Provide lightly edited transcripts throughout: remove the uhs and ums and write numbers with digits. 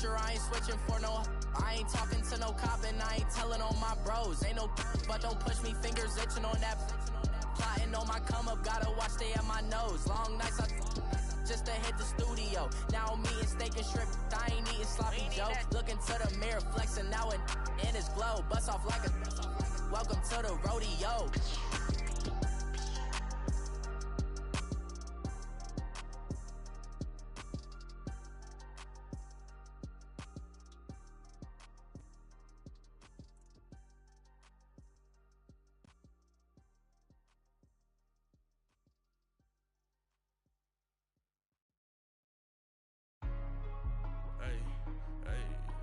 pressure, I ain't switching for no. I ain't talking to no cop and I ain't telling on my bros. Ain't no but don't push me, fingers itching on that. Plotting on my come up, gotta watch stay at my nose. Long nights I just to hit the studio. Now I'm eating steak and shrimp, I ain't eating sloppy joe. Looking to the mirror, flexing now and in his glow. Bust off like a welcome to the rodeo.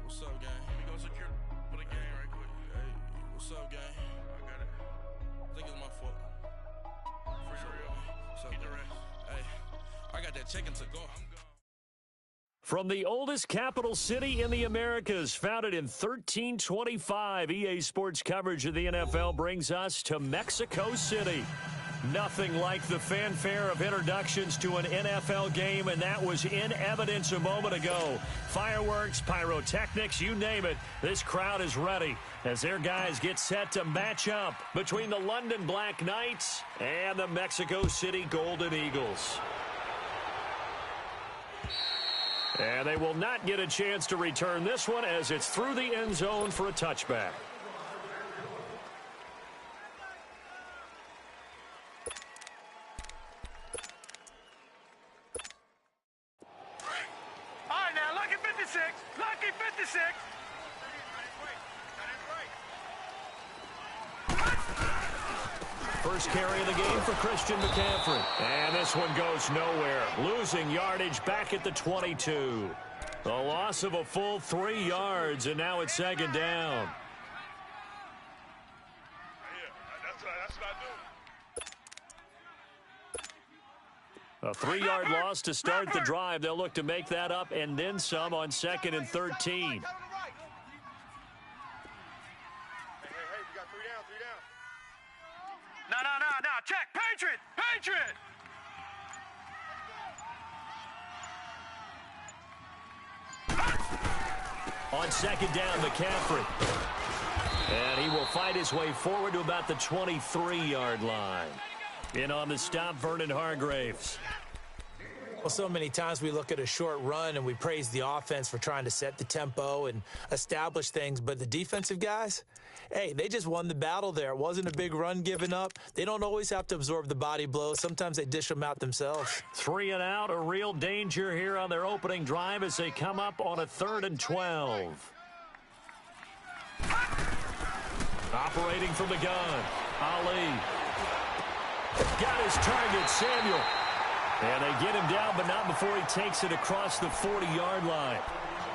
What's up, gang? Let me go secure for the game right quick. Hey, what's up, gang? I got it. I think it's my fault. For real. What's up, the rest. Hey, I got that chicken to go. I'm gone. From the oldest capital city in the Americas, founded in 1325, EA Sports coverage of the NFL brings us to Mexico City. Nothing like the fanfare of introductions to an NFL game, and that was in evidence a moment ago. Fireworks, pyrotechnics, you name it. This crowd is ready as their guys get set to match up between the London Black Knights and the Mexico City Golden Eagles. And they will not get a chance to return this one as it's through the end zone for a touchback. Lucky 56. First carry of the game for Christian McCaffrey. And this one goes nowhere. Losing yardage back at the 22. A loss of a full 3 yards, and now it's second down. That's what I do. A 3-yard loss to start the drive. They'll look to make that up and then some on 2nd and 13. Hey, we got 3 down. No. Check. Patriot. On 2nd down, McCaffrey. And he will fight his way forward to about the 23-yard line. In on the stop, Vernon Hargreaves. Well, so many times we look at a short run and we praise the offense for trying to set the tempo and establish things, but the defensive guys, hey, they just won the battle there. It wasn't a big run given up. They don't always have to absorb the body blows. Sometimes they dish them out themselves. 3 and out, a real danger here on their opening drive as they come up on a 3rd and 12. Operating from the gun, Ali. Got his target, Samuel. And they get him down, but not before he takes it across the 40-yard line.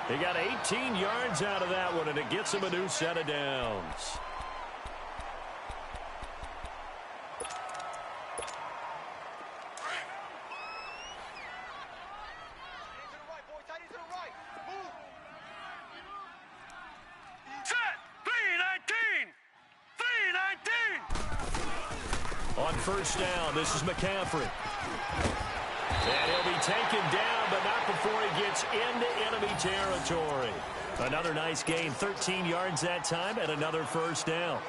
They got 18 yards out of that one, and it gets him a new set of downs. On 1st down, this is McCaffrey. And he'll be taken down, but not before he gets into enemy territory. Another nice gain, 13 yards that time, and another 1st down.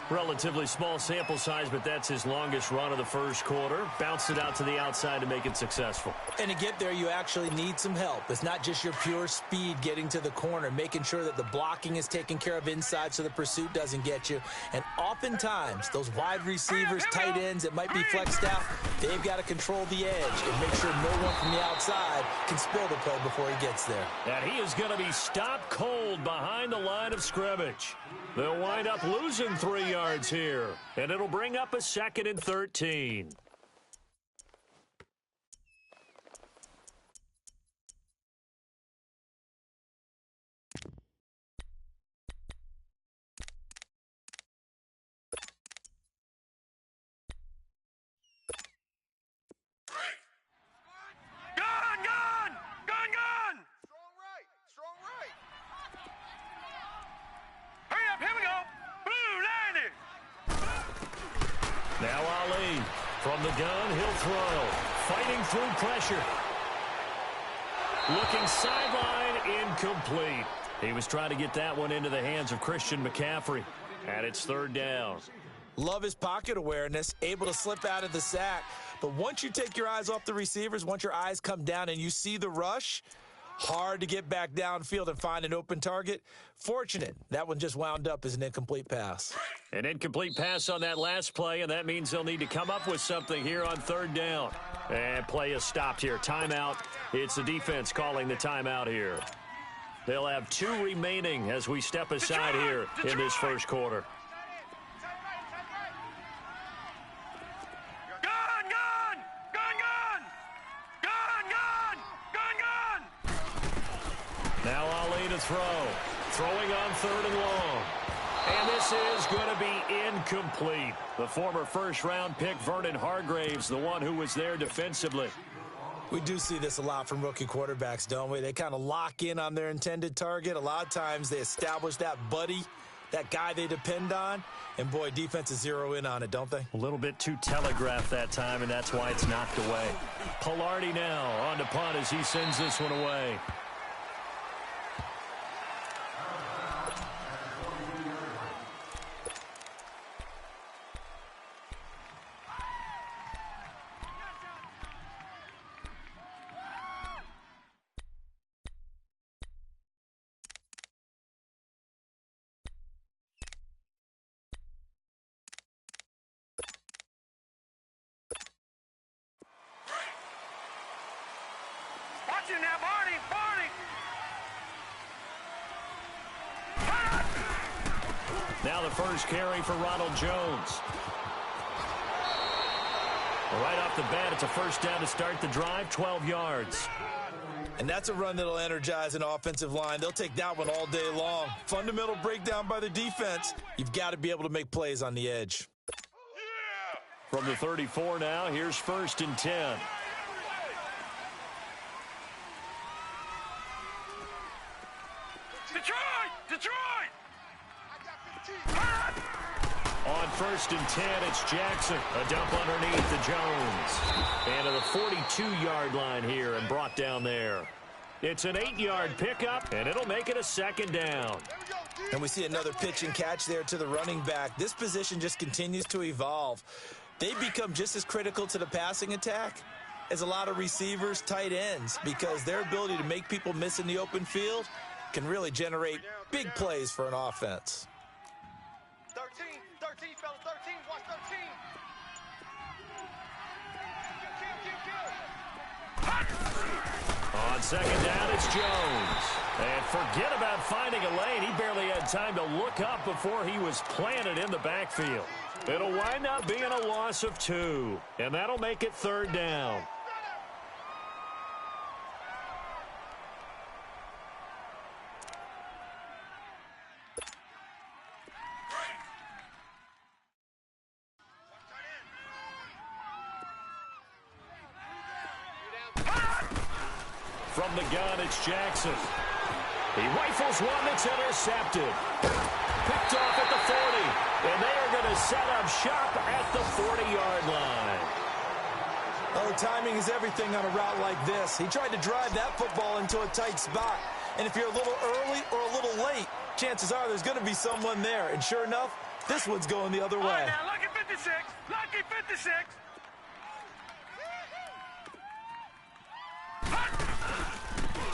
Relatively small sample size, but that's his longest run of the 1st quarter. Bounced it out to the outside to make it successful. And to get there, you actually need some help. It's not just your pure speed getting to the corner, making sure that the blocking is taken care of inside so the pursuit doesn't get you. And oftentimes, those wide receivers, tight ends that might be flexed out, they've got to control the edge and make sure no one from the outside can spill the play before he gets there. And he is going to be stopped cold behind the line of scrimmage. They'll wind up losing 3 yards here, and it'll bring up a 2nd and 13. Now Ali from the gun, he'll throw. Fighting through pressure. Looking sideline, incomplete. He was trying to get that one into the hands of Christian McCaffrey. And it's third down. Love his pocket awareness, able to slip out of the sack. But once you take your eyes off the receivers, once your eyes come down and you see the rush, hard to get back downfield and find an open target. Fortunate, that one just wound up as an incomplete pass. An incomplete pass on that last play, and that means they'll need to come up with something here on third down. And play is stopped here. Timeout. It's the defense calling the timeout here. They'll have 2 remaining as we step aside here in this first quarter. Now Ali to throw. Throwing on third and long. And this is going to be incomplete. The former first-round pick, Vernon Hargraves, the one who was there defensively. We do see this a lot from rookie quarterbacks, don't we? They kind of lock in on their intended target. A lot of times they establish that buddy, that guy they depend on. And, boy, defenses zero in on it, don't they? A little bit too telegraphed that time, and that's why it's knocked away. Pilardi now on to punt as he sends this one away. Now, Barney! Now the first carry for Ronald Jones. Right off the bat, it's a first down to start the drive, 12 yards. And that's a run that'll energize an offensive line. They'll take that one all day long. Fundamental breakdown by the defense. You've got to be able to make plays on the edge. From the 34 now, here's 1st and 10. Detroit! On 1st and 10, it's Jackson. A dump underneath to Jones. And to the 42-yard line here and brought down there. It's an 8-yard pickup, and it'll make it a 2nd down. And we see another pitch and catch there to the running back. This position just continues to evolve. They become just as critical to the passing attack as a lot of receivers, tight ends, because their ability to make people miss in the open field can really generate big plays for an offense. 13, fellas, 13, watch 13. On 2nd down, it's Jones. And forget about finding a lane. He barely had time to look up before he was planted in the backfield. It'll wind up being a loss of 2, and that'll make it 3rd down. From the gun, it's Jackson. He rifles one that's intercepted. Picked off at the 40. And they are going to set up shop at the 40-yard line. Oh, timing is everything on a route like this. He tried to drive that football into a tight spot. And if you're a little early or a little late, chances are there's going to be someone there. And sure enough, this one's going the other way. All right, now, lucky 56. Lucky 56.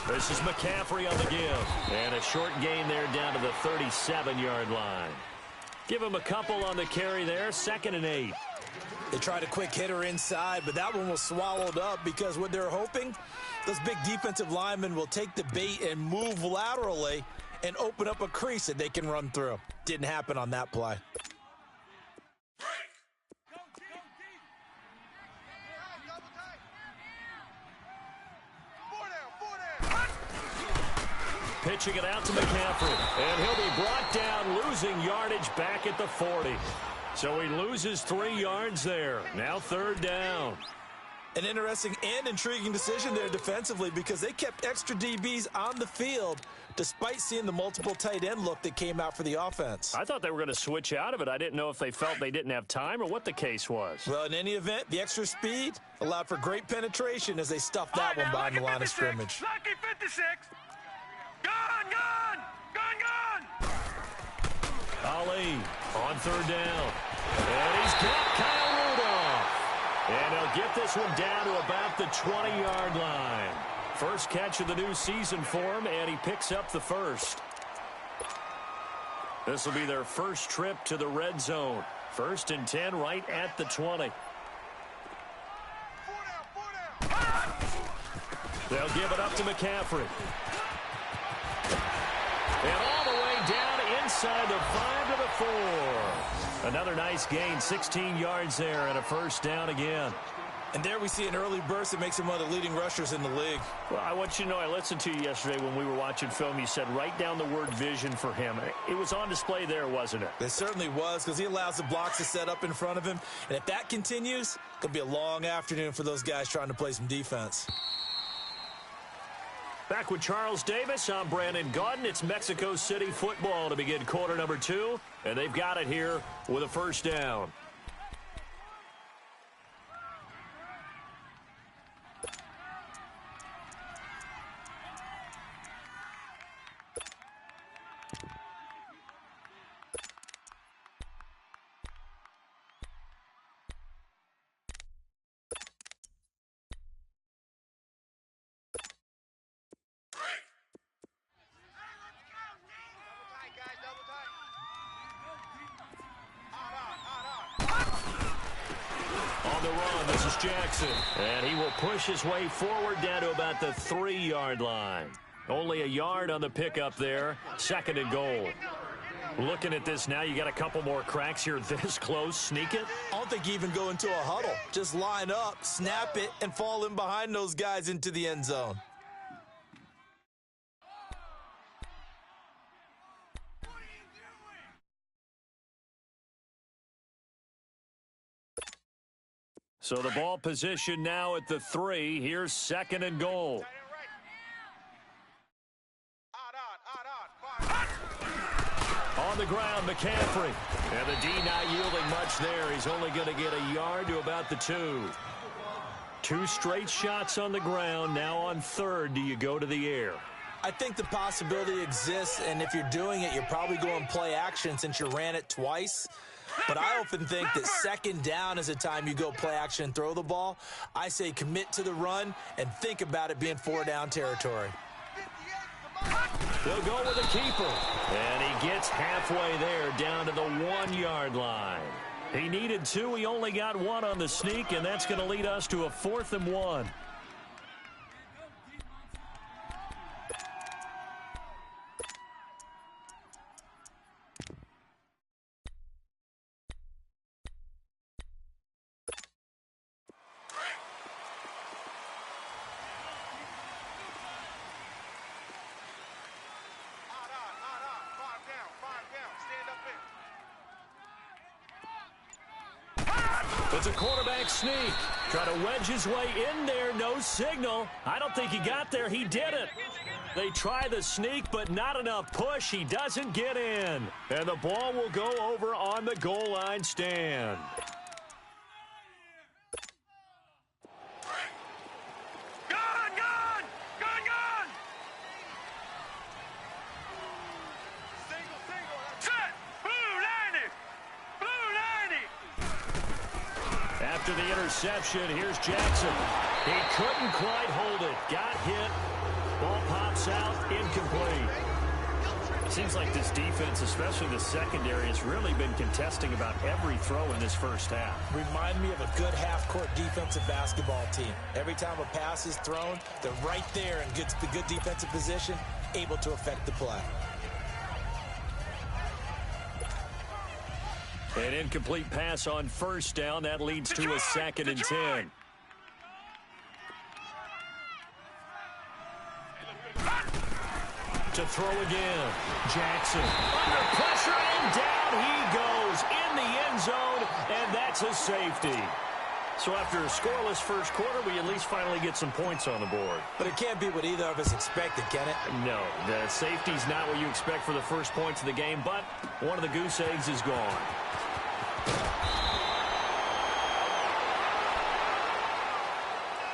This is McCaffrey on the give. And a short gain there down to the 37-yard line. Give him a couple on the carry there, 2nd and 8. They tried a quick hitter inside, but that one was swallowed up because what they're hoping, those big defensive linemen will take the bait and move laterally and open up a crease that they can run through. Didn't happen on that play. Pitching it out to McCaffrey. And he'll be brought down, losing yardage back at the 40. So he loses 3 yards there. Now 3rd down. An interesting and intriguing decision there defensively because they kept extra DBs on the field, despite seeing the multiple tight end look that came out for the offense. I thought they were going to switch out of it. I didn't know if they felt they didn't have time or what the case was. Well, in any event, the extra speed allowed for great penetration as they stuffed that one behind the line of scrimmage. Lucky 56. Gone, gone, gone, gone. Ali on third down. And he's got Kyle Rudolph. And he'll get this one down to about the 20-yard line. First catch of the new season for him, and he picks up the first. This will be their first trip to the red zone. 1st and 10 right at the 20. They'll give it up to McCaffrey. And all the way down inside the 5 to the 4. Another nice gain, 16 yards there and a first down again. And there we see an early burst that makes him one of the leading rushers in the league. Well, I want you to know, I listened to you yesterday when we were watching film. You said write down the word vision for him. It was on display there, wasn't it? It certainly was, because he allows the blocks to set up in front of him. And if that continues, it'll be a long afternoon for those guys trying to play some defense. Back with Charles Davis, I'm Brandon Gaudin. It's Mexico City football to begin quarter number 2, and they've got it here with a first down. Jackson, and he will push his way forward down to about the 3-yard line. Only a yard on the pickup there. 2nd and goal. Looking at this now, you got a couple more cracks here this close. Sneak it? I don't think you even go into a huddle. Just line up, snap it, and fall in behind those guys into the end zone. So the ball position now at the 3. Here's 2nd and goal. On the ground, McCaffrey. And the D not yielding much there. He's only going to get a yard to about the 2. 2 straight shots on the ground. Now on 3rd, do you go to the air? I think the possibility exists, and if you're doing it, you're probably going play action since you ran it twice. But I often think that 2nd down is a time you go play action and throw the ball. I say commit to the run and think about it being 4-down territory. They'll go with a keeper. And he gets halfway there down to the 1-yard line. He needed 2. He only got 1 on the sneak, and that's going to lead us to a 4th and 1. It's a quarterback sneak. Trying to wedge his way in there. No signal. I don't think he got there. He didn't. They try the sneak, but not enough push. He doesn't get in. And the ball will go over on the goal line stand. After the interception, here's Jackson. He couldn't quite hold it. Got hit. Ball pops out. Incomplete. It seems like this defense, especially the secondary, has really been contesting about every throw in this first half. Remind me of a good half-court defensive basketball team. Every time a pass is thrown, they're right there in good defensive position, able to affect the play. An incomplete pass on first down. That leads to a 2nd and 10. To throw again. Jackson under pressure, and down he goes in the end zone, and that's a safety. So after a scoreless first quarter, we at least finally get some points on the board. But it can't be what either of us expected, can it? No, the safety's not what you expect for the first points of the game, but one of the goose eggs is gone.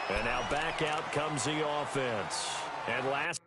And now back out comes the offense. And last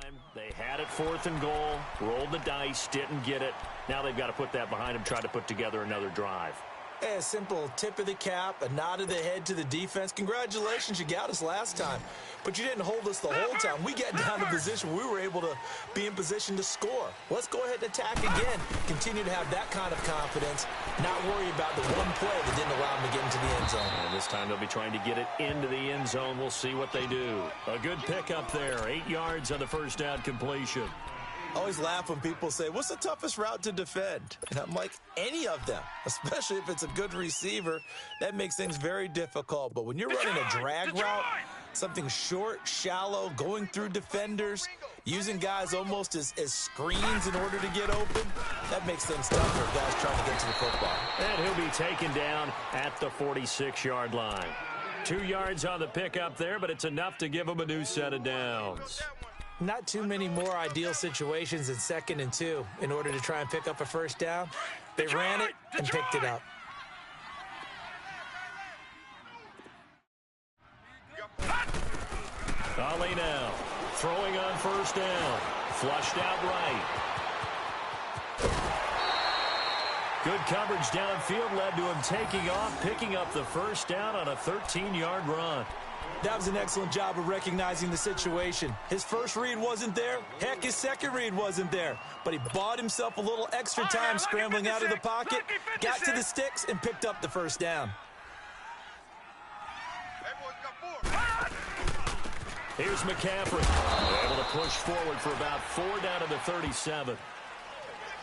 time, they had it 4th and goal, rolled the dice, didn't get it. Now they've got to put that behind them, try to put together another drive. Hey, a simple tip of the cap, a nod of the head to the defense. Congratulations, you got us last time. But you didn't hold us the whole time. We got down to position. We were able to be in position to score. Let's go ahead and attack again. Continue to have that kind of confidence. Not worry about the one play that didn't allow them to get into the end zone. And this time they'll be trying to get it into the end zone. We'll see what they do. A good pickup there. 8 yards on the first down completion. I always laugh when people say, what's the toughest route to defend? And I'm like, any of them, especially if it's a good receiver. That makes things very difficult. But when you're running a drag route, something short, shallow, going through defenders, using guys almost as screens in order to get open, that makes things tougher if guys trying to get to the football. And he'll be taken down at the 46-yard line. 2 yards on the pickup there, but it's enough to give him a new set of downs. Not too many more ideal situations in 2nd and 2 in order to try and pick up a first down. They ran it and picked it up. Ali now throwing on first down. Flushed out right. Good coverage downfield led to him taking off, picking up the first down on a 13-yard run. That was an excellent job of recognizing the situation. His first read wasn't there. Heck, his second read wasn't there. But he bought himself a little extra time scrambling out of the pocket, got to the sticks, and picked up the first down. Here's McCaffrey. Able to push forward for about 4 down to the 37.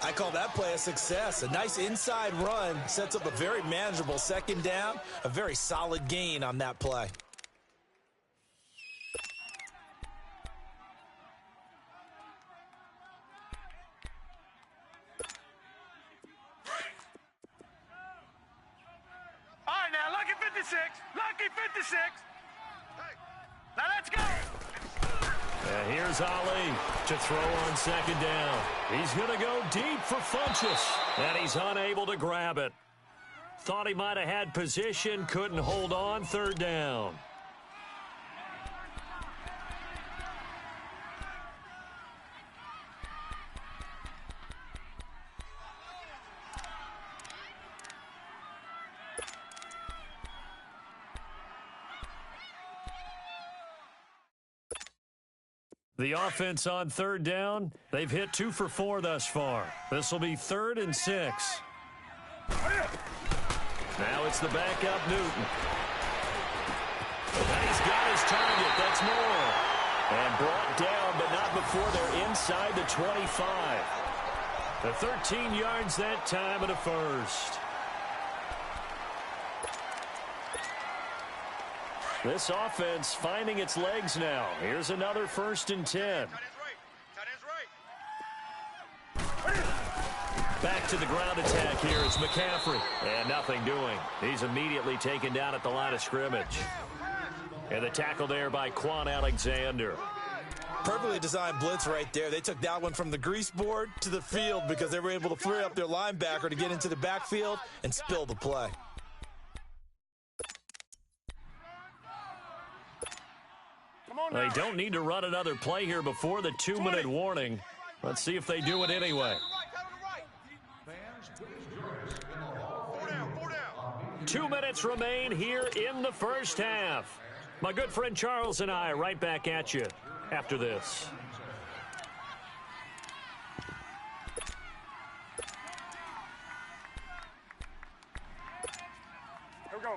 I call that play a success. A nice inside run sets up a very manageable second down, a very solid gain on that play. All right, now, lucky 56. Lucky 56. Now, let's go. And here's Ali to throw on second down. He's going to go deep for Funchess, and he's unable to grab it. Thought he might have had position, couldn't hold on, 3rd down. The offense on 3rd down, they've hit 2 for 4 thus far. This will be 3rd and 6. Now it's the backup Newton. And he's got his target. That's more. And brought down, but not before they're inside the 25. The 13 yards that time and a first. This offense finding its legs now. Here's another 1st and 10. Back to the ground attack here. It's McCaffrey. And nothing doing. He's immediately taken down at the line of scrimmage. And the tackle there by Quan Alexander. Perfectly designed blitz right there. They took that one from the grease board to the field because they were able to free up their linebacker to get into the backfield and spill the play. They don't need to run another play here before the 2-minute warning. Let's see if they do it anyway. 2 minutes remain here in the first half. My good friend Charles and I right back at you after this.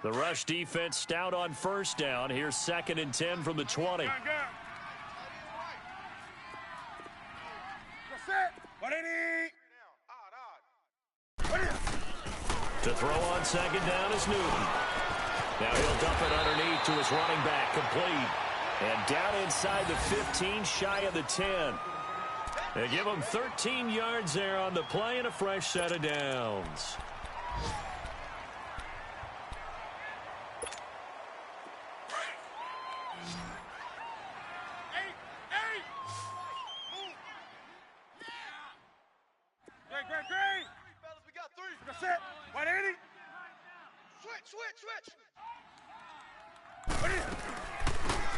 The rush defense stout on first down. Here's 2nd and 10 from the 20. To throw on 2nd down is Newton. Now he'll dump it underneath to his running back, complete. And down inside the 15, shy of the 10. They give him 13 yards there on the play and a fresh set of downs.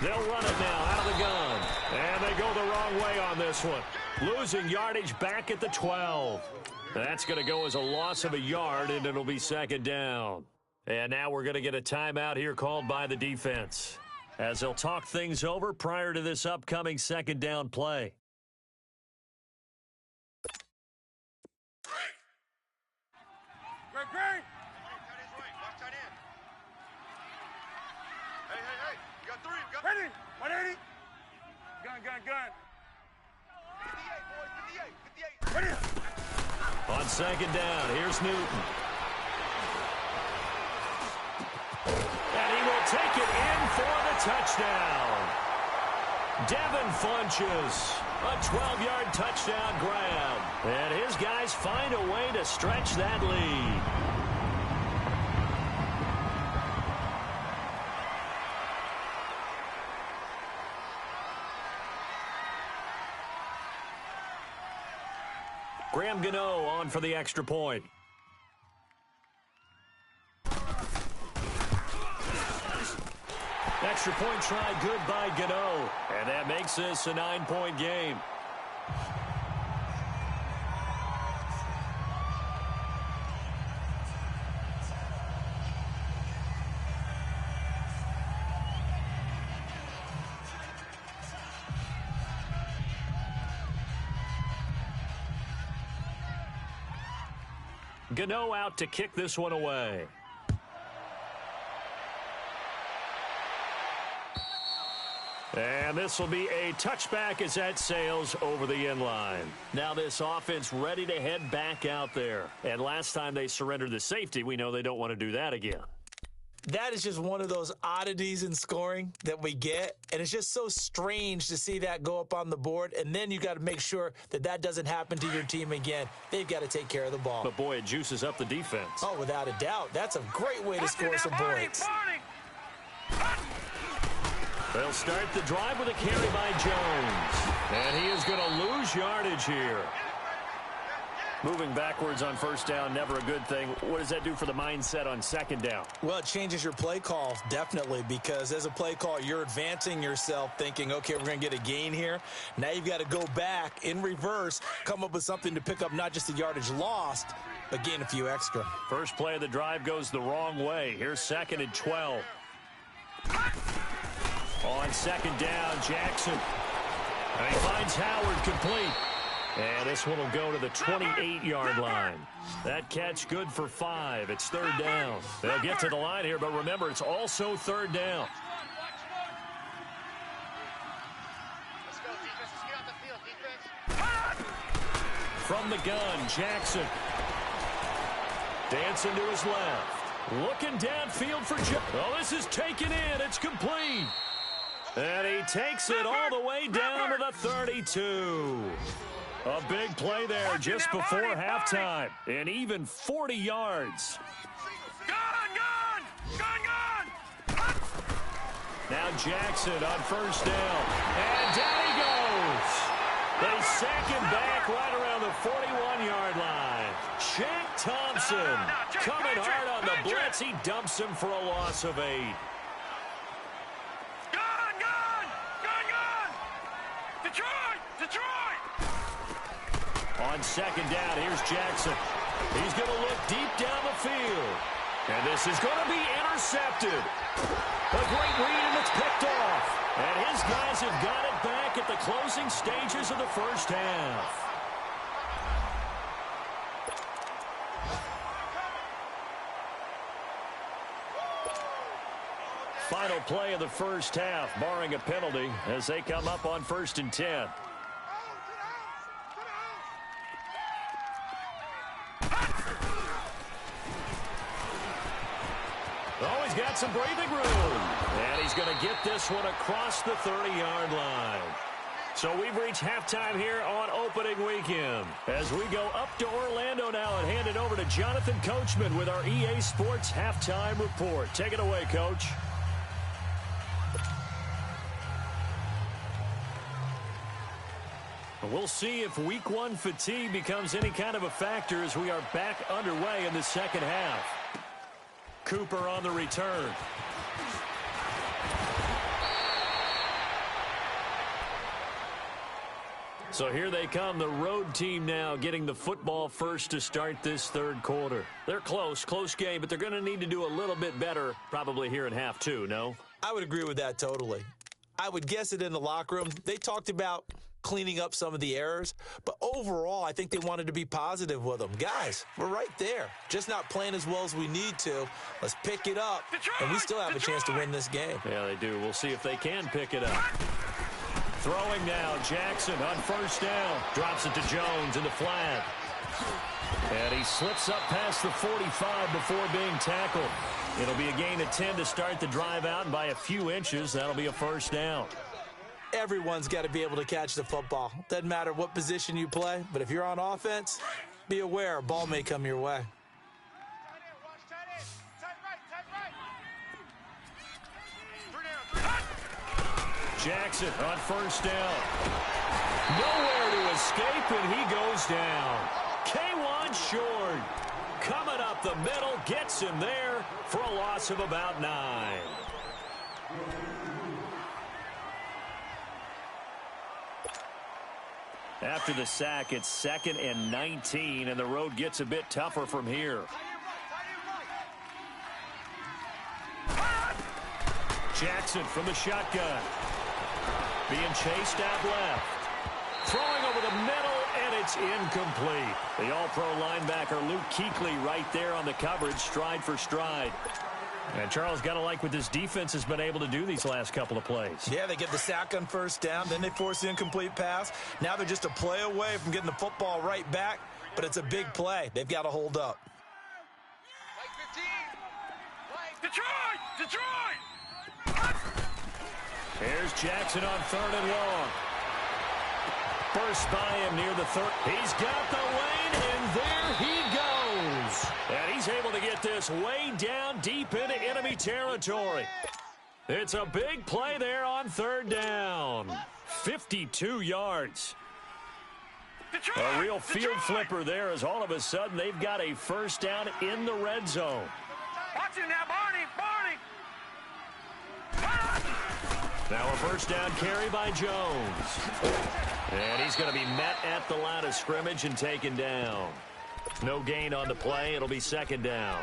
They'll run it now out of the gun. And they go the wrong way on this one. Losing yardage back at the 12. That's going to go as a loss of a yard, and it'll be 2nd down. And now we're going to get a timeout here called by the defense, as they'll talk things over prior to this upcoming 2nd down play. Great. Hey. You got 3. Ready. 180. Gun. 58, boys. 58. Ready. On 2nd down, here's Newton. And he will take it in for the touchdown. Devin Funches, a 12-yard touchdown grab. And his guys find a way to stretch that lead. Graham Gano on for the extra point. Extra point try good by Gano. And that makes this a 9-point game. Gano out to kick this one away. And this will be a touchback as that sails over the end line. Now this offense ready to head back out there. And last time they surrendered the safety, we know they don't want to do that again. That is just one of those oddities in scoring that we get, and it's just so strange to see that go up on the board, and then you got to make sure that that doesn't happen to your team again. They've got to take care of the ball. But, boy, it juices up the defense. Oh, without a doubt. That's a great way to score some points. They'll start the drive with a carry by Jones, and he is going to lose yardage here. Moving backwards on first down, never a good thing. What does that do for the mindset on 2nd down? Well, it changes your play call, definitely, because as a play call, you're advancing yourself thinking, okay, we're going to get a gain here. Now you've got to go back in reverse, come up with something to pick up not just the yardage lost, but gain a few extra. First play of the drive goes the wrong way. Here's 2nd and 12. On 2nd down, Jackson. And he finds Howard complete. And this one will go to the 28-yard line. That catch good for 5. It's 3rd down. They'll get to the line here, but remember, it's also 3rd down. Let's go, defense. Let's get out the field, defense. From the gun, Jackson. Dancing to his left. Looking downfield for Joe. Oh, this is taken in. It's complete. And he takes it all the way down to the 32. A big play there just before halftime. And even 40 yards. Gun! Now Jackson on first down. And down he goes. They sack him back right around the 41-yard line. Shaq Thompson coming hard on the blitz. He dumps him for a loss of 8. Detroit! On 2nd down, here's Jackson. He's going to look deep down the field. And this is going to be intercepted. A great read, and it's picked off. And his guys have got it back at the closing stages of the first half. Final play of the first half, barring a penalty, as they come up on 1st and 10. Oh, he's got some breathing room. And he's going to get this one across the 30-yard line. So we've reached halftime here on opening weekend. As we go up to Orlando now and hand it over to Jonathan Coachman with our EA Sports Halftime Report. Take it away, Coach. We'll see if week one fatigue becomes any kind of a factor as we are back underway in the second half. Cooper on the return. So here they come, the road team now getting the football first to start this third quarter. They're close game, but they're going to need to do a little bit better probably here in half two, no? I would agree with that totally. I would guess it in the locker room. They talked about cleaning up some of the errors, but overall, I think they wanted to be positive with them. Guys, we're right there. Just not playing as well as we need to. Let's pick it up, and we still have a chance to win this game. Yeah, they do. We'll see if they can pick it up. Throwing now, Jackson on first down. Drops it to Jones in the flat. And he slips up past the 45 before being tackled. It'll be a gain of 10 to start the drive out, and by a few inches, that'll be a first down. Everyone's got to be able to catch the football. Doesn't matter what position you play, but if you're on offense, be aware a ball may come your way. Jackson on first down. Nowhere to escape, and he goes down. K1 short. Coming up the middle, gets him there for a loss of about 9. After the sack, it's 2nd and 19, and the road gets a bit tougher from here. Jackson from the shotgun. Being chased out left. Throwing over the middle, and it's incomplete. The all-pro linebacker Luke Kuechly right there on the coverage, stride for stride. And Charles, got to like what this defense has been able to do these last couple of plays. Yeah, they get the sack on first down, then they force the incomplete pass. Now they're just a play away from getting the football right back, but it's a big play. They've got to hold up. Detroit! Here's Jackson on 3rd and long. Burst by him near the 3rd. He's got the lane, and there he goes. And he's able to get this way down deep into enemy territory. It's a big play there on 3rd down. 52 yards. A real field flipper there, as all of a sudden they've got a first down in the red zone. Watch it now, Barney! Now a first down carry by Jones. And he's going to be met at the line of scrimmage and taken down. No gain on the play. It'll be 2nd down.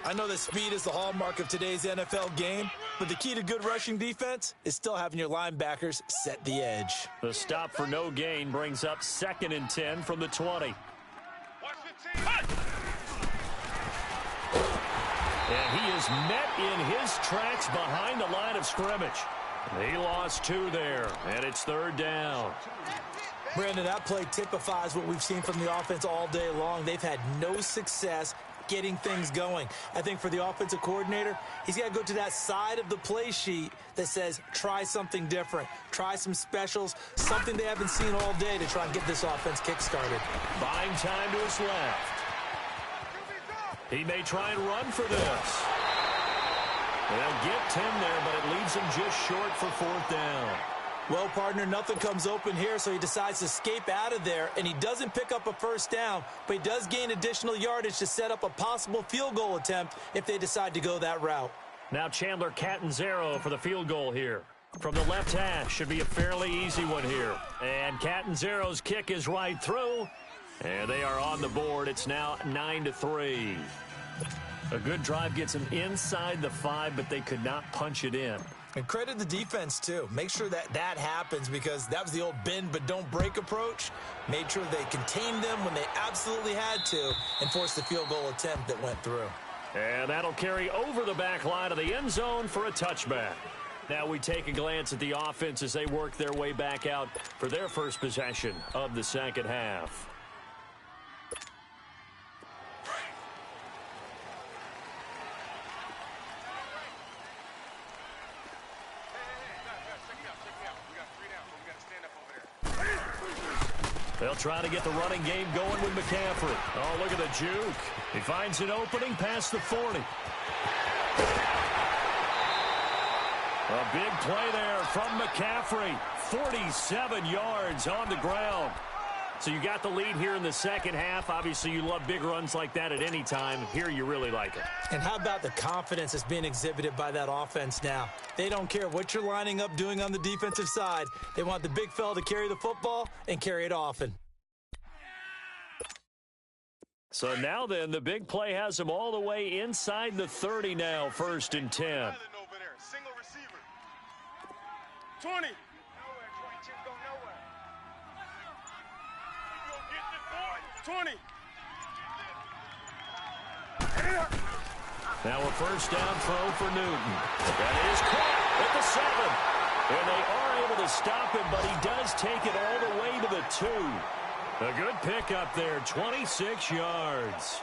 I know that speed is the hallmark of today's NFL game, but the key to good rushing defense is still having your linebackers set the edge. The stop for no gain brings up 2nd and 10 from the 20. And he is met in his tracks behind the line of scrimmage. He lost 2 there, and it's 3rd down. Brandon, that play typifies what we've seen from the offense all day long. They've had no success getting things going. I think for the offensive coordinator, he's got to go to that side of the play sheet that says try something different, try some specials, something they haven't seen all day to try and get this offense kick-started. Buying time to his left. He may try and run for this. They'll get 10 there, but it leaves him just short for 4th down. Well, partner, nothing comes open here, so he decides to escape out of there, and he doesn't pick up a first down, but he does gain additional yardage to set up a possible field goal attempt if they decide to go that route. Now Chandler Catanzaro for the field goal here. From the left hash, should be a fairly easy one here. And Catanzaro's kick is right through, and they are on the board. It's now 9-3. A good drive gets them inside the 5, but they could not punch it in. And credit the defense, too. Make sure that happens, because that was the old bend but don't break approach. Made sure they contained them when they absolutely had to and forced the field goal attempt that went through. And that'll carry over the back line of the end zone for a touchback. Now we take a glance at the offense as they work their way back out for their first possession of the second half. They'll try to get the running game going with McCaffrey. Oh, look at the juke. He finds an opening past the 40. A big play there from McCaffrey. 47 yards on the ground. So you got the lead here in the second half. Obviously, you love big runs like that at any time. Here, you really like it. And how about the confidence that's being exhibited by that offense now? They don't care what you're lining up doing on the defensive side. They want the big fella to carry the football and carry it often. So now then, the big play has them all the way inside the 30 now, 1st and 10. Single receiver. 20. 20. Now a first down throw for Newton. That is caught at the 7. And they are able to stop him, but he does take it all the way to the 2. A good pickup there, 26 yards.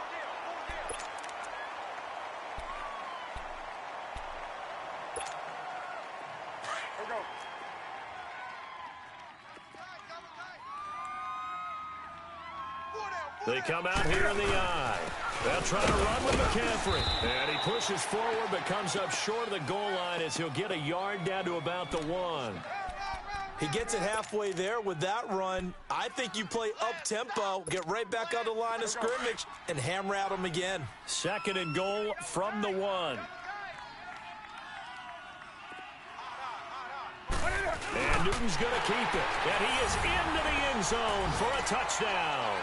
They come out here in the eye. They'll try to run with McCaffrey. And he pushes forward but comes up short of the goal line as he'll get a yard down to about the 1. He gets it halfway there with that run. I think you play up-tempo, get right back on the line of scrimmage, and hammer at him again. 2nd and goal from the 1. And Newton's going to keep it. And he is into the end zone for a touchdown.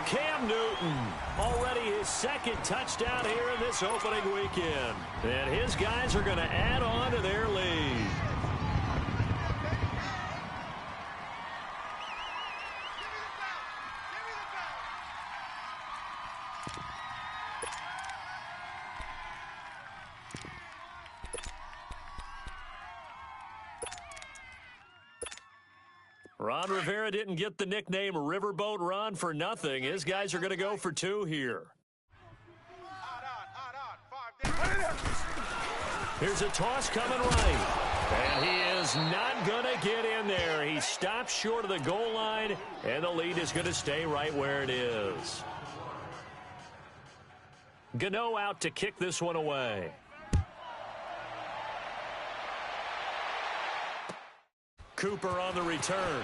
Cam Newton, already his 2nd touchdown here in this opening weekend. And his guys are going to add on to their lead. Ron Rivera didn't get the nickname Riverboat Ron for nothing. His guys are going to go for 2 here. Here's a toss coming right. And he is not going to get in there. He stops short of the goal line, and the lead is going to stay right where it is. Gano out to kick this one away. Cooper on the return.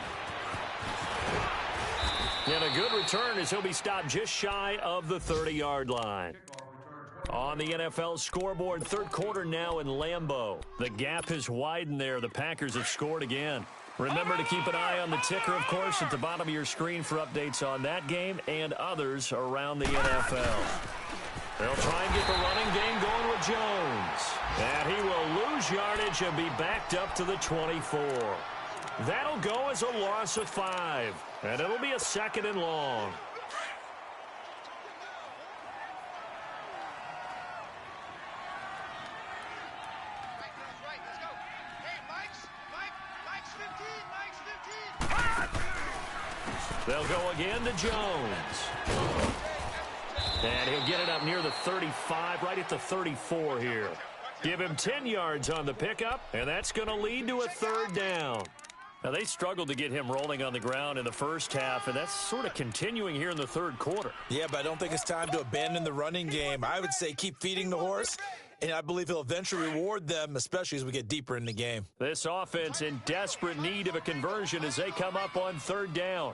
And a good return as he'll be stopped just shy of the 30-yard line. On the NFL scoreboard, 3rd quarter now in Lambeau. The gap has widened there. The Packers have scored again. Remember to keep an eye on the ticker, of course, at the bottom of your screen for updates on that game and others around the NFL. They'll try and get the running game going with Jones. And he will lose yardage and be backed up to the 24. That'll go as a loss of 5. And it'll be a 2nd and long. They'll go again to Jones. And he'll get it up near the 35, right at the 34 here. Give him 10 yards on the pickup, and that's going to lead to a 3rd down. Now, they struggled to get him rolling on the ground in the first half, and that's sort of continuing here in the 3rd quarter. Yeah, but I don't think it's time to abandon the running game. I would say keep feeding the horse, and I believe he'll eventually reward them, especially as we get deeper in the game. This offense in desperate need of a conversion as they come up on 3rd down.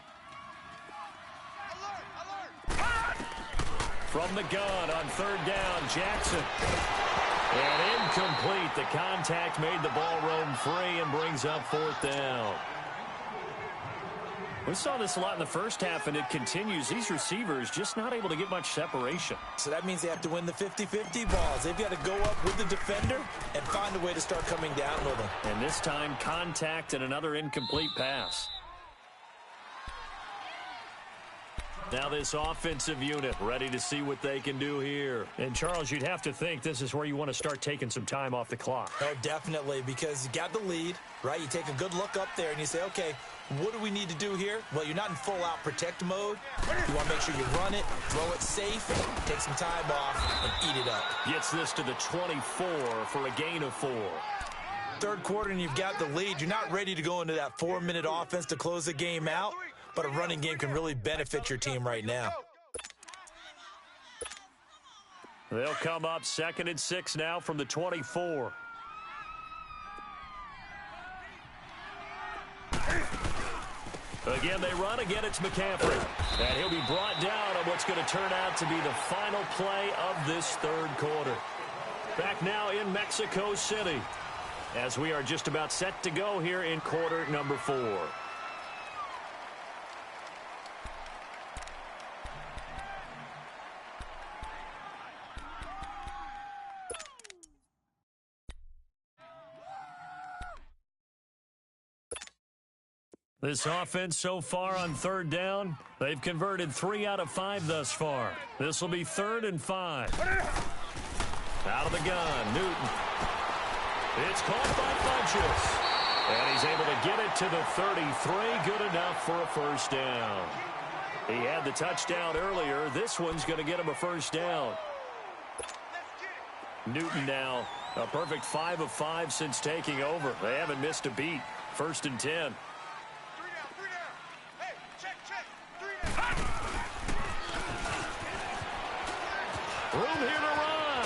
From the gun on 3rd down, Jackson. And incomplete. The contact made the ball roam free and brings up 4th down. We saw this a lot in the first half, and it continues. These receivers just not able to get much separation. So that means they have to win the 50-50 balls. They've got to go up with the defender and find a way to start coming down with them. And this time, contact and another incomplete pass. Now this offensive unit ready to see what they can do here. And, Charles, you'd have to think this is where you want to start taking some time off the clock. Oh, definitely, because you got the lead, right? You take a good look up there and you say, okay, what do we need to do here? Well, you're not in full-out protect mode. You want to make sure you run it, throw it safe, take some time off, and eat it up. Gets this to the 24 for a gain of 4. Third quarter and you've got the lead. You're not ready to go into that 4-minute offense to close the game out, but a running game can really benefit your team right now. They'll come up 2nd and 6 now from the 24. Again, they run. Again, it's McCaffrey. And he'll be brought down on what's going to turn out to be the final play of this third quarter. Back now in Mexico City as we are just about set to go here in quarter number 4. This offense so far on third down, they've converted 3 out of 5 thus far. This will be 3rd and 5. Out of the gun, Newton. It's caught by Funchess. And he's able to get it to the 33. Good enough for a first down. He had the touchdown earlier. This one's going to get him a first down. Newton now a perfect 5 of 5 since taking over. They haven't missed a beat. 1st and 10. Room here to run.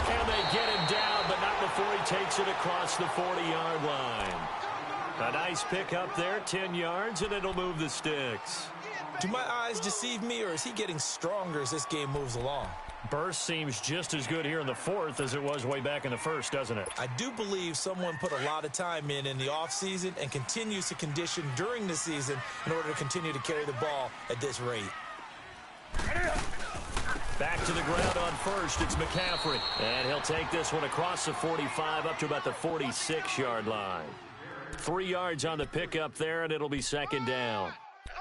And they get him down, but not before he takes it across the 40-yard line. A nice pickup there, 10 yards, and it'll move the sticks. Do my eyes deceive me, or is he getting stronger as this game moves along? Burst seems just as good here in the 4th as it was way back in the 1st, doesn't it? I do believe someone put a lot of time in the offseason and continues to condition during the season in order to continue to carry the ball at this rate. Back to the ground on first, it's McCaffrey. And he'll take this one across the 45 up to about the 46-yard line. 3 yards on the pickup there, and it'll be 2nd down.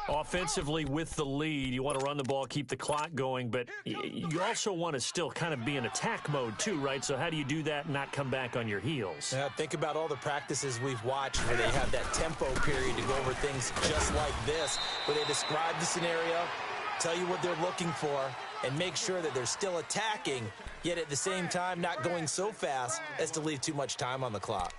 Offensively with the lead, you want to run the ball, keep the clock going, but you also want to still kind of be in attack mode too, right? So how do you do that and not come back on your heels? Yeah, think about all the practices we've watched where they have that tempo period to go over things just like this, where they describe the scenario, tell you what they're looking for, and make sure that they're still attacking, yet at the same time not going so fast as to leave too much time on the clock.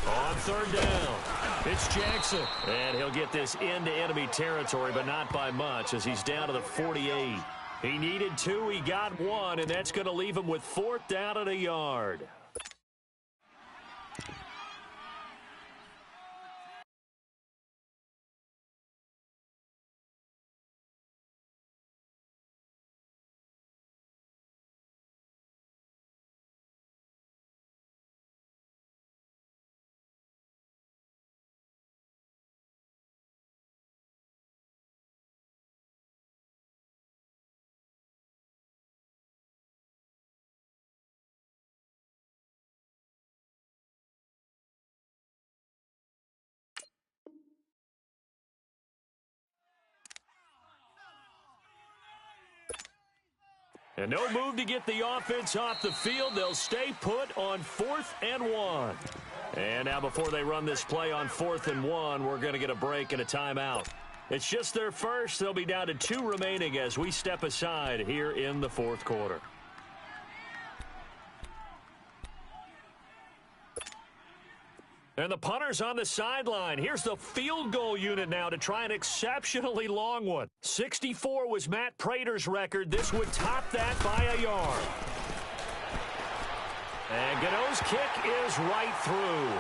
On 3rd down, it's Jackson. And he'll get this into enemy territory, but not by much as he's down to the 48. He needed 2, he got 1, and that's going to leave him with 4th down and a yard. And no move to get the offense off the field. They'll stay put on 4th and 1. And now before they run this play on 4th and 1, we're going to get a break and a timeout. It's just their first. They'll be down to 2 remaining as we step aside here in the 4th quarter. And the punter's on the sideline. Here's the field goal unit now to try an exceptionally long one. 64 was Matt Prater's record. This would top that by a yard. And Gano's kick is right through.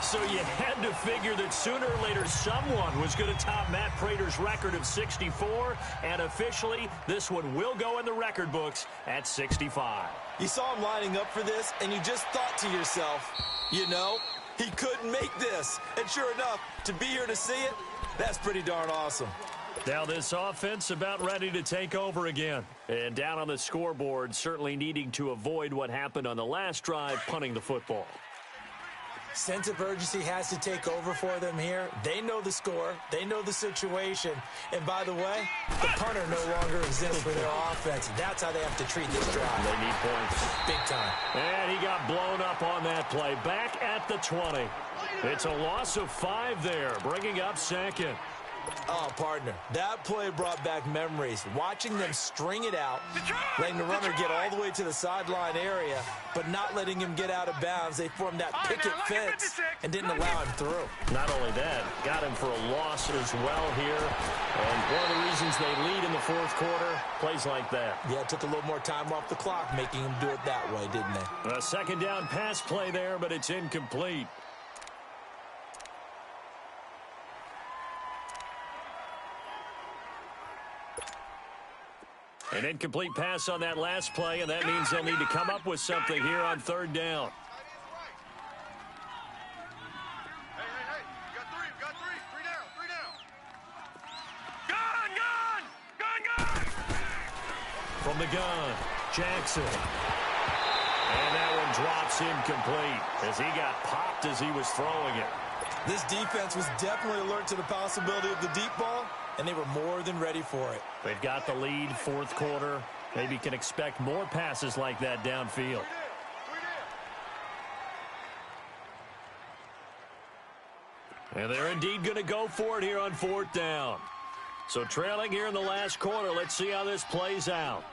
So you had to figure that sooner or later someone was going to top Matt Prater's record of 64, and officially this one will go in the record books at 65. You saw him lining up for this, and you just thought to yourself, you know, he couldn't make this. And sure enough, to be here to see it, that's pretty darn awesome. Now this offense about ready to take over again. And down on the scoreboard, certainly needing to avoid what happened on the last drive, punting the football. Sense of urgency has to take over for them here. They know the score. They know the situation. And by the way, the punter no longer exists for their offense. That's how they have to treat this drive. They need points. Big time. And he got blown up on that play. Back at the 20. It's a loss of 5 there, bringing up second. Oh, partner, that play brought back memories. Watching them string it out, letting the runner get all the way to the sideline area, but not letting him get out of bounds. They formed that picket fence and didn't allow him through. Not only that, got him for a loss as well here. And one of the reasons they lead in the fourth quarter, plays like that. Yeah, it took a little more time off the clock, making him do it that way, didn't they? A second down pass play there, but it's incomplete. An incomplete pass on that last play, and that means they'll need to come up with something here on third down. Hey, you got three. Three down. Gun! From the gun, Jackson. And that one drops incomplete as he got popped as he was throwing it. This defense was definitely alert to the possibility of the deep ball, and they were more than ready for it. They've got the lead, fourth quarter. Maybe can expect more passes like that downfield. And they're indeed going to go for it here on fourth down. So trailing here in the last quarter, let's see how this plays out.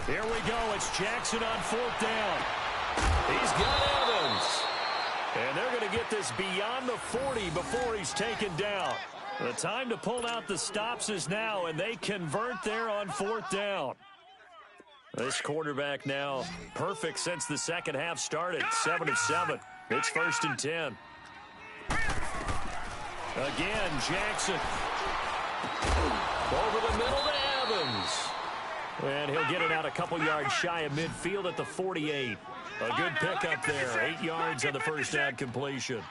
Here we go. It's Jackson on fourth down. He's got Evans. And they're going to get this beyond the 40 before he's taken down. The time to pull out the stops is now, and they convert there on fourth down. This quarterback now perfect since the second half started, 7 of 7. It's 1st and 10. Again, Jackson. Over the middle to Evans. And he'll get it out a couple yards shy of midfield at the 48. A good pickup there, 8 yards on the first down completion.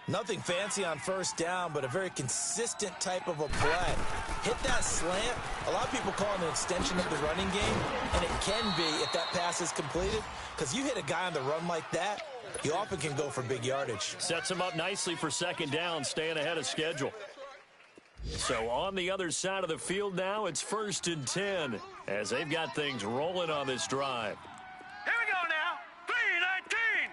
Nothing fancy on first down, but a very consistent type of a play. Hit that slant. A lot of people call it an extension of the running game, and it can be if that pass is completed, because you hit a guy on the run like that, you often can go for big yardage. Sets him up nicely for second down, staying ahead of schedule. So on the other side of the field now, it's 1st and 10 as they've got things rolling on this drive. Here we go now. 3-19.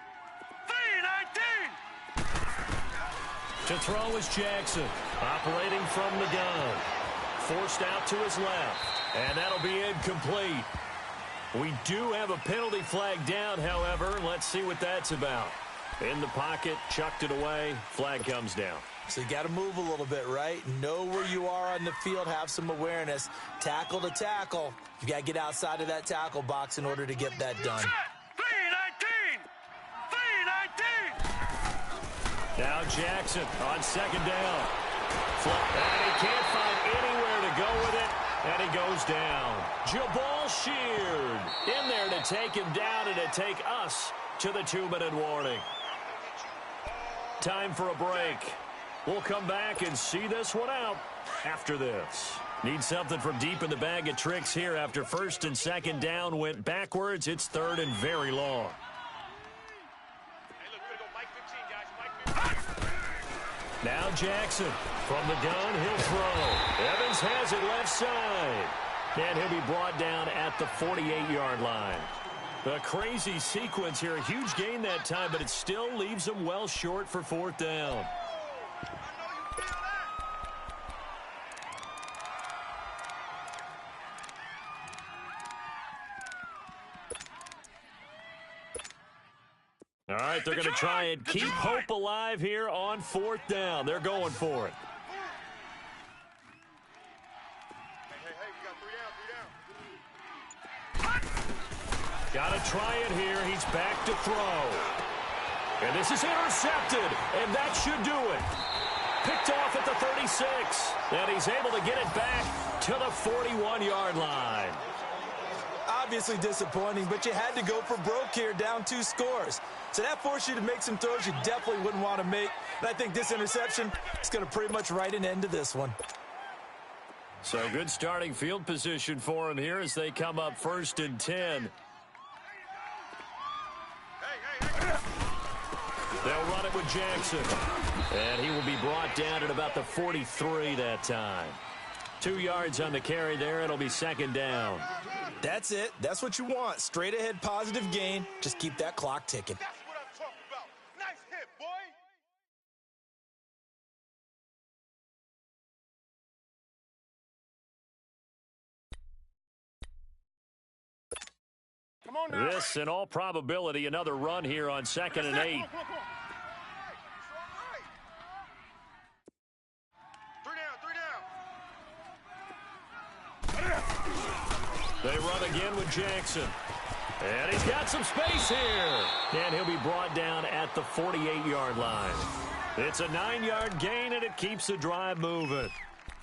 To throw is Jackson, operating from the gun. Forced out to his left, and that'll be incomplete. We do have a penalty flag down, however. Let's see what that's about. In the pocket, chucked it away, flag comes down. So you got to move a little bit, right? Know where you are on the field, have some awareness. Tackle to tackle. You got to get outside of that tackle box in order to get that done. 3-19. Now Jackson on second down. And he can't find anywhere to go with it, and he goes down. Jabal Sheard in there to take him down and to take us to the 2-minute warning. Time for a break. We'll come back and see this one out after this. Need something from deep in the bag of tricks here after first and second down went backwards. It's third and very long. Now Jackson from the gun, he'll throw. Evans has it left side. And he'll be brought down at the 48-yard line. A crazy sequence here. A huge gain that time, but it still leaves them well short for fourth down. All right, they're going to try and keep hope alive here on fourth down. They're going for it. Hey, we got 3 down. Got to try it here. He's back to throw. And this is intercepted, and that should do it. Picked off at the 36, and he's able to get it back to the 41-yard line. Obviously disappointing, but you had to go for broke here, down 2 scores. So that forced you to make some throws you definitely wouldn't want to make. And I think this interception is going to pretty much write an end to this one. So good starting field position for him here as they come up 1st and 10. They'll run it with Jackson. And he will be brought down at about the 43 that time. 2 yards on the carry there. It'll be 2nd down. That's it. That's what you want. Straight ahead positive gain. Just keep that clock ticking. That's what I'm talking about. Nice hit, boy. Come on now. This, in all probability, another run here on 2nd and 8. Come on. They run again with Jackson. And he's got some space here. And he'll be brought down at the 48-yard line. It's a 9-yard gain, and it keeps the drive moving.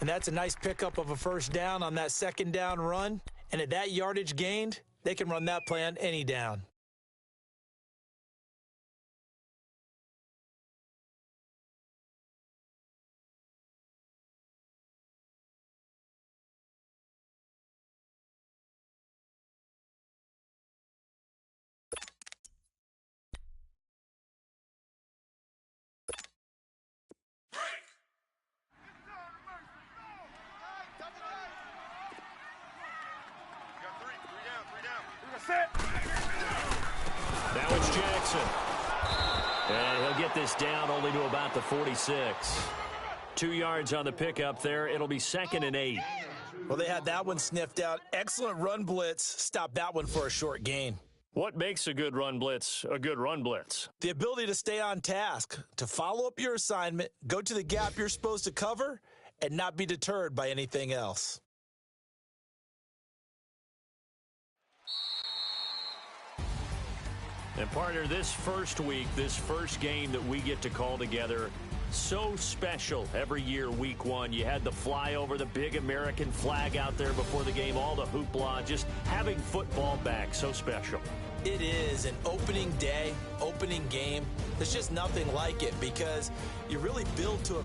And that's a nice pickup of a 1st down on that 2nd down run. And at that yardage gained, they can run that play on any down. Now it's Jackson. And he'll get this down only to about the 46. 2 yards on the pickup there. It'll be 2nd and 8. Well, they had that one sniffed out. Excellent run blitz. Stop that one for a short gain. What makes a good run blitz a good run blitz? The ability to stay on task, to follow up your assignment, go to the gap you're supposed to cover, and not be deterred by anything else. And partner, this first week, this first game that we get to call together, so special every year, week 1. You had the flyover, the big American flag out there before the game, all the hoopla, just having football back, so special. It is an opening day, opening game. There's just nothing like it because you really build to a